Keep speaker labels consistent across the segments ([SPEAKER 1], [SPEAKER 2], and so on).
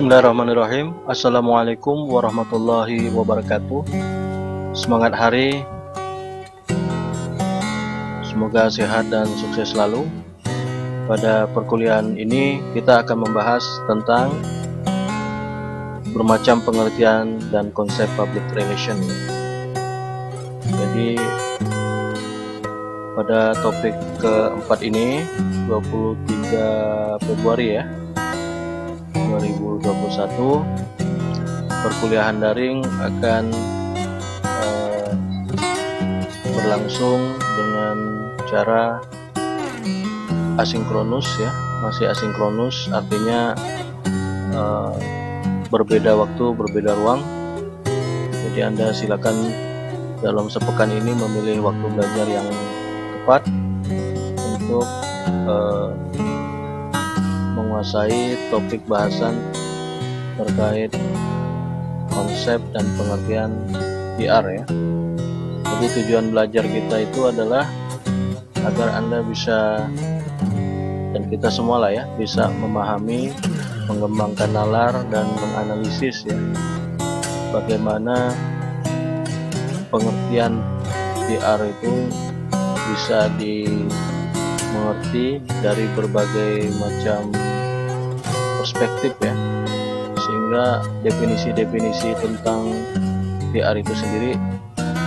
[SPEAKER 1] Bismillahirrahmanirrahim. Assalamualaikum warahmatullahi wabarakatuh. Semangat hari, semoga sehat dan sukses selalu. Pada perkuliahan ini kita akan membahas tentang bermacam pengertian dan konsep public relation. Jadi pada topik keempat ini 23 Februari ya 2021, perkuliahan daring akan berlangsung dengan cara asinkronus ya, masih asinkronus, artinya berbeda waktu, berbeda ruang. Jadi Anda silakan dalam sepekan ini memilih waktu belajar yang tepat untuk menguasai topik bahasan terkait konsep dan pengertian PR ya. Jadi tujuan belajar kita itu adalah agar Anda bisa, dan kita semua lah ya, bisa memahami, mengembangkan nalar dan menganalisis ya, bagaimana pengertian PR itu bisa dimengerti dari berbagai macam perspektif ya, sehingga definisi-definisi tentang PR itu sendiri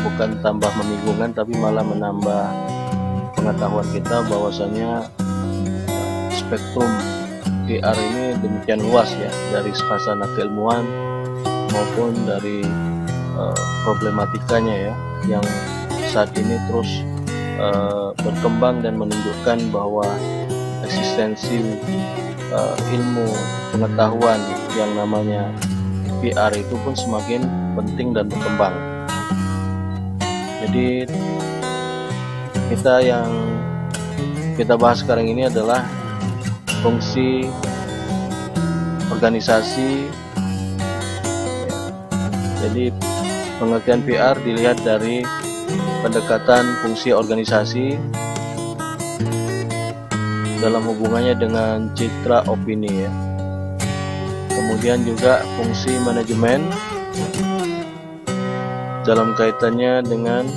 [SPEAKER 1] bukan tambah membingungkan, tapi malah menambah pengetahuan kita bahwasanya spektrum PR ini demikian luas ya, dari khasana keilmuan maupun dari problematikanya ya, yang saat ini terus berkembang dan menunjukkan bahwa eksistensi ilmu pengetahuan yang namanya PR itu pun semakin penting dan berkembang. Jadi yang kita bahas sekarang ini adalah fungsi organisasi. Jadi pengertian PR dilihat dari pendekatan fungsi organisasi dalam hubungannya dengan citra opini ya. Kemudian juga fungsi manajemen dalam kaitannya dengan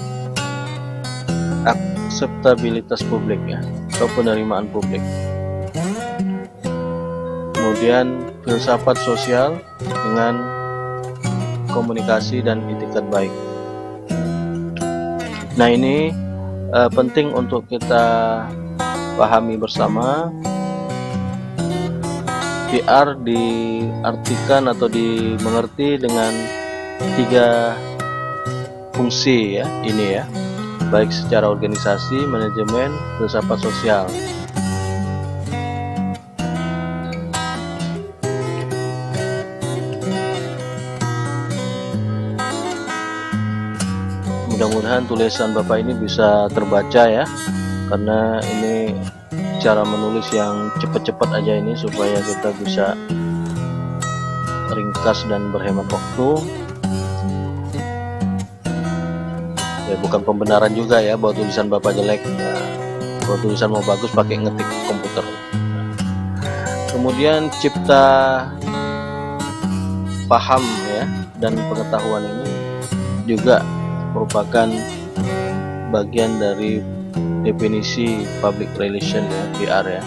[SPEAKER 1] akseptabilitas publik ya, atau penerimaan publik. Kemudian filsafat sosial dengan komunikasi dan etikat baik. Nah ini penting untuk kita pahami bersama. PR diartikan atau dimengerti dengan 3 fungsi ya, ini ya, baik secara organisasi, manajemen, filsafat sosial. Mudah-mudahan tulisan Bapak ini bisa terbaca ya, karena ini cara menulis yang cepat-cepat aja ini, supaya kita bisa ringkas dan berhemat waktu. Ya, bukan pembenaran juga ya bahwa tulisan Bapak jelek. Nah, kalau tulisan mau bagus pakai ngetik komputer. Kemudian cipta paham ya dan pengetahuan ini juga merupakan bagian dari definisi public relation ya, PR ya.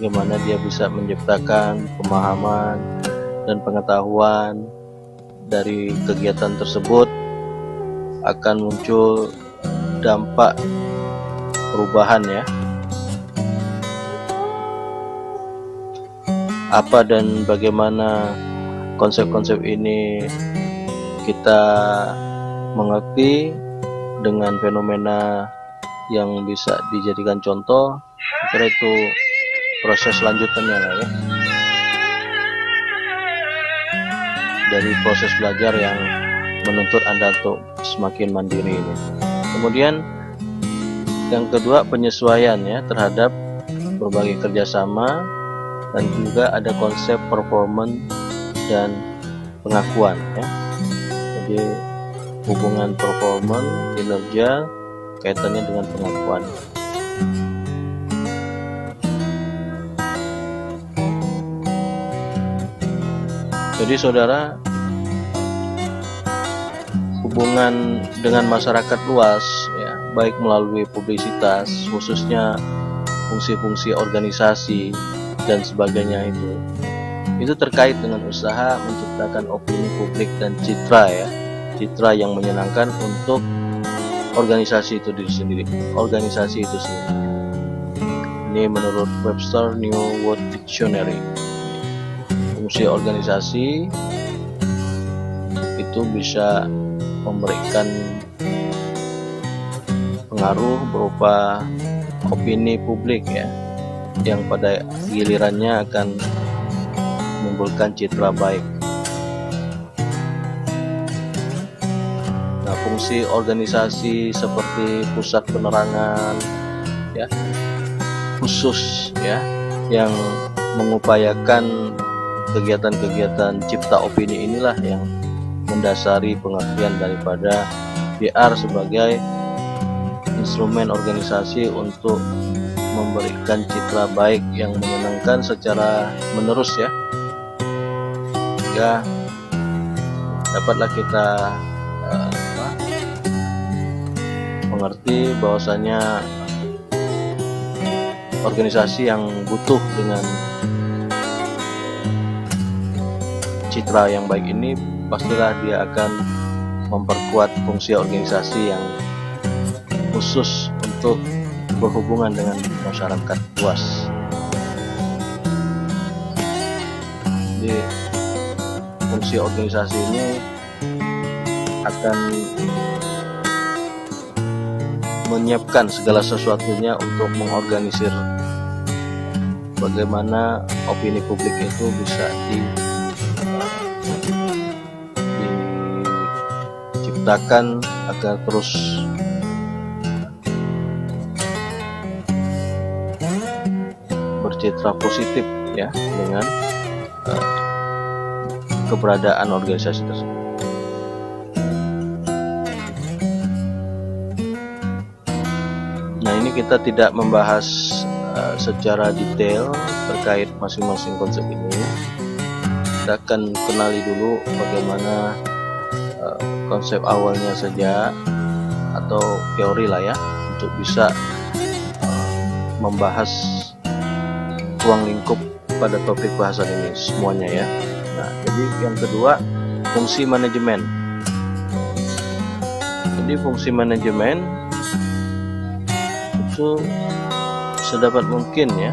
[SPEAKER 1] Bagaimana dia bisa menciptakan pemahaman dan pengetahuan dari kegiatan tersebut, akan muncul dampak perubahan ya. Apa dan bagaimana konsep-konsep ini kita mengerti dengan fenomena yang bisa dijadikan contoh, kira itu proses lanjutannya lah ya, dari proses belajar yang menuntut Anda untuk semakin mandiri ini. Kemudian yang kedua, penyesuaian ya terhadap berbagai kerjasama, dan juga ada konsep performance dan pengakuan ya. Jadi hubungan performance, kinerja, kaitannya dengan pengakuan. Jadi saudara, hubungan dengan masyarakat luas ya, baik melalui publisitas, khususnya fungsi-fungsi organisasi dan sebagainya, itu terkait dengan usaha menciptakan opini publik dan citra yang menyenangkan untuk organisasi itu sendiri. Ini menurut Webster New World Dictionary. Fungsi organisasi itu bisa memberikan pengaruh berupa opini publik ya, yang pada gilirannya akan menimbulkan citra baik. Nah, fungsi organisasi seperti pusat penerangan ya, khusus ya, yang mengupayakan kegiatan-kegiatan cipta opini inilah yang mendasari pengertian daripada PR sebagai instrumen organisasi untuk memberikan citra baik yang menyenangkan secara menerus ya, sehingga dapatlah kita mengerti bahwasanya organisasi yang butuh dengan citra yang baik ini, pastilah dia akan memperkuat fungsi organisasi yang khusus untuk berhubungan dengan masyarakat luas. Jadi fungsi organisasi ini akan menyiapkan segala sesuatunya untuk mengorganisir bagaimana opini publik itu bisa diciptakan agar terus bercitra positif ya dengan keberadaan organisasi tersebut. Nah, ini kita tidak membahas secara detail terkait masing-masing konsep ini. Kita akan kenali dulu bagaimana konsep awalnya saja, atau teori lah ya, untuk bisa membahas ruang lingkup pada topik bahasan ini semuanya ya. Nah, jadi yang kedua, fungsi manajemen. Jadi fungsi manajemen itu sedapat mungkin ya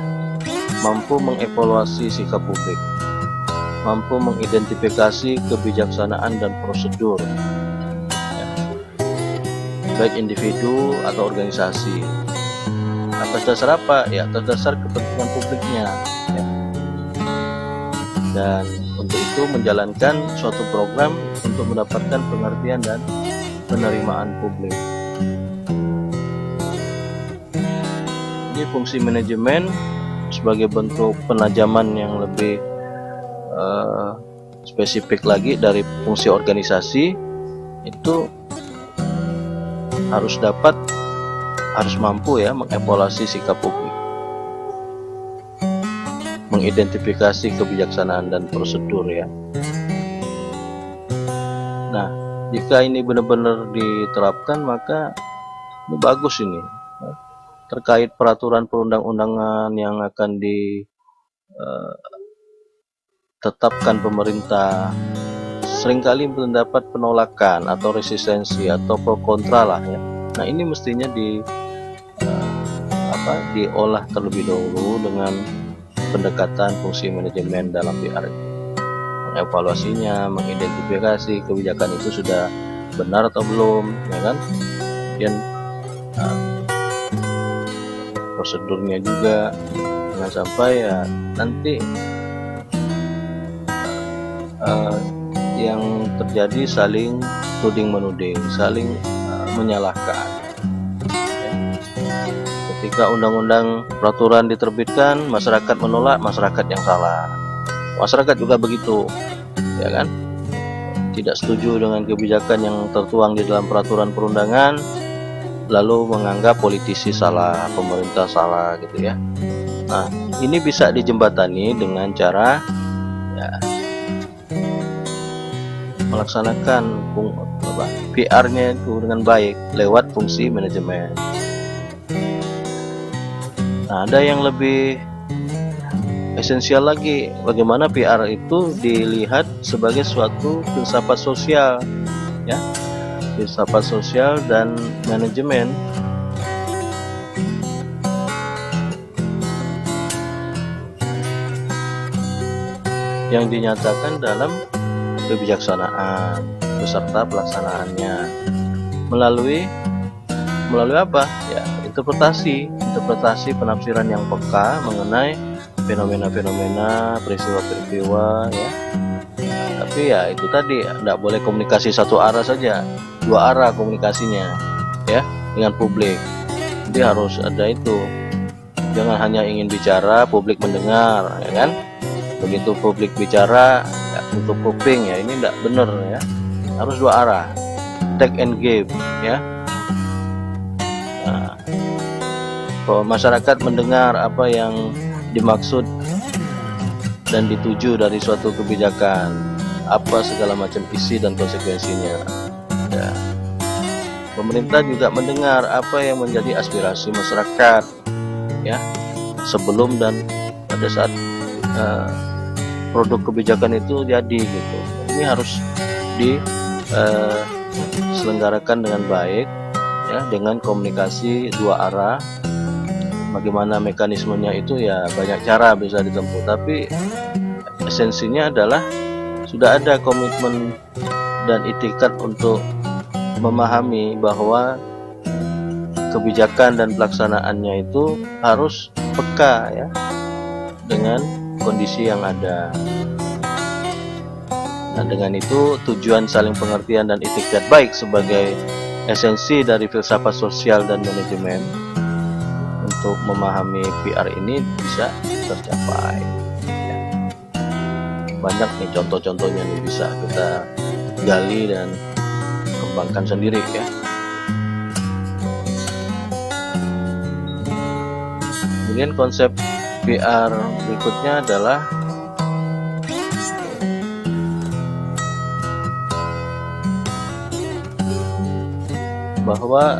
[SPEAKER 1] mampu mengevaluasi sikap publik, mampu mengidentifikasi kebijaksanaan dan prosedur ya, baik individu atau organisasi. Atas dasar apa? Ya, atas dasar kepentingan publiknya ya. Dan untuk itu menjalankan suatu program untuk mendapatkan pengertian dan penerimaan publik. Jadi fungsi manajemen sebagai bentuk penajaman yang lebih spesifik lagi dari fungsi organisasi itu harus mampu ya mengevaluasi sikap publik, mengidentifikasi kebijaksanaan dan prosedur ya. Nah, jika ini benar-benar diterapkan, maka ini bagus ini ya. Terkait peraturan perundang-undangan yang akan ditetapkan pemerintah, seringkali mendapat penolakan atau resistensi atau pro kontra lah ya. Nah, ini mestinya diolah terlebih dahulu dengan pendekatan fungsi manajemen dalam PR, mengevaluasinya, mengidentifikasi kebijakan itu sudah benar atau belum ya kan, dan prosedurnya juga, jangan sampai ya nanti yang terjadi saling tuding menuding, saling menyalahkan ya. Ketika undang-undang peraturan diterbitkan, masyarakat menolak, masyarakat yang salah. Masyarakat juga begitu ya kan, tidak setuju dengan kebijakan yang tertuang di dalam peraturan perundangan, lalu menganggap politisi salah, pemerintah salah gitu ya. Nah, ini bisa dijembatani dengan cara ya, melaksanakan PR-nya itu dengan baik lewat fungsi manajemen. Nah, ada yang lebih esensial lagi, bagaimana PR itu dilihat sebagai suatu filsafat sosial, ya, filsafat sosial dan manajemen yang dinyatakan dalam kebijaksanaan beserta pelaksanaannya melalui apa? Ya, interpretasi penafsiran yang peka mengenai fenomena-fenomena, peristiwa-peristiwa, ya. Tapi ya itu tadi, tidak boleh komunikasi satu arah saja, dua arah komunikasinya, ya, dengan publik. Jadi harus ada itu, jangan hanya ingin bicara publik mendengar, ya kan? Begitu publik bicara ya, untuk kuping, ya ini tidak benar, ya. Harus dua arah, take and give, ya. Nah, kalau masyarakat mendengar apa yang dimaksud dan dituju dari suatu kebijakan, apa segala macam isi dan konsekuensinya, ya. Pemerintah juga mendengar apa yang menjadi aspirasi masyarakat, ya, sebelum dan pada saat produk kebijakan itu jadi, gitu. Ini harus diselenggarakan dengan baik, ya, dengan komunikasi dua arah. Bagaimana mekanismenya itu ya banyak cara bisa ditempuh, tapi esensinya adalah sudah ada komitmen dan itikat untuk memahami bahwa kebijakan dan pelaksanaannya itu harus peka, ya, dengan kondisi yang ada. Nah, dengan itu tujuan saling pengertian dan itikat baik sebagai esensi dari filsafat sosial dan manajemen untuk memahami PR ini bisa tercapai, ya. Banyak nih contoh-contohnya nih, bisa kita gali dan kembangkan sendiri, ya. Kemudian konsep PR berikutnya adalah bahwa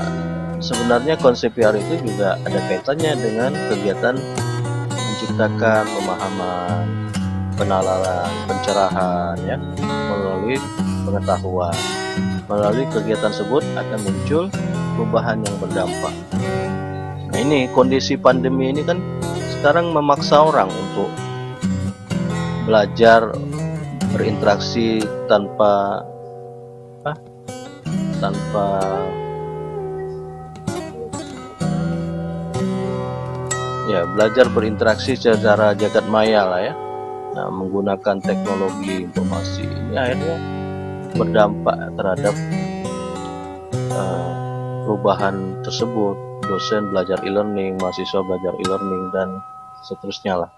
[SPEAKER 1] sebenarnya konsep PR itu juga ada kaitannya dengan kegiatan menciptakan pemahaman, penalaran, pencerahan, ya, melalui pengetahuan. Melalui kegiatan tersebut akan muncul perubahan yang berdampak. Nah, ini kondisi pandemi ini kan sekarang memaksa orang untuk belajar berinteraksi tanpa ya, belajar berinteraksi secara jagat maya lah, ya. Nah, menggunakan teknologi informasi ini akhirnya berdampak terhadap perubahan tersebut. Dosen belajar e-learning, mahasiswa belajar e-learning, dan seterusnya lah.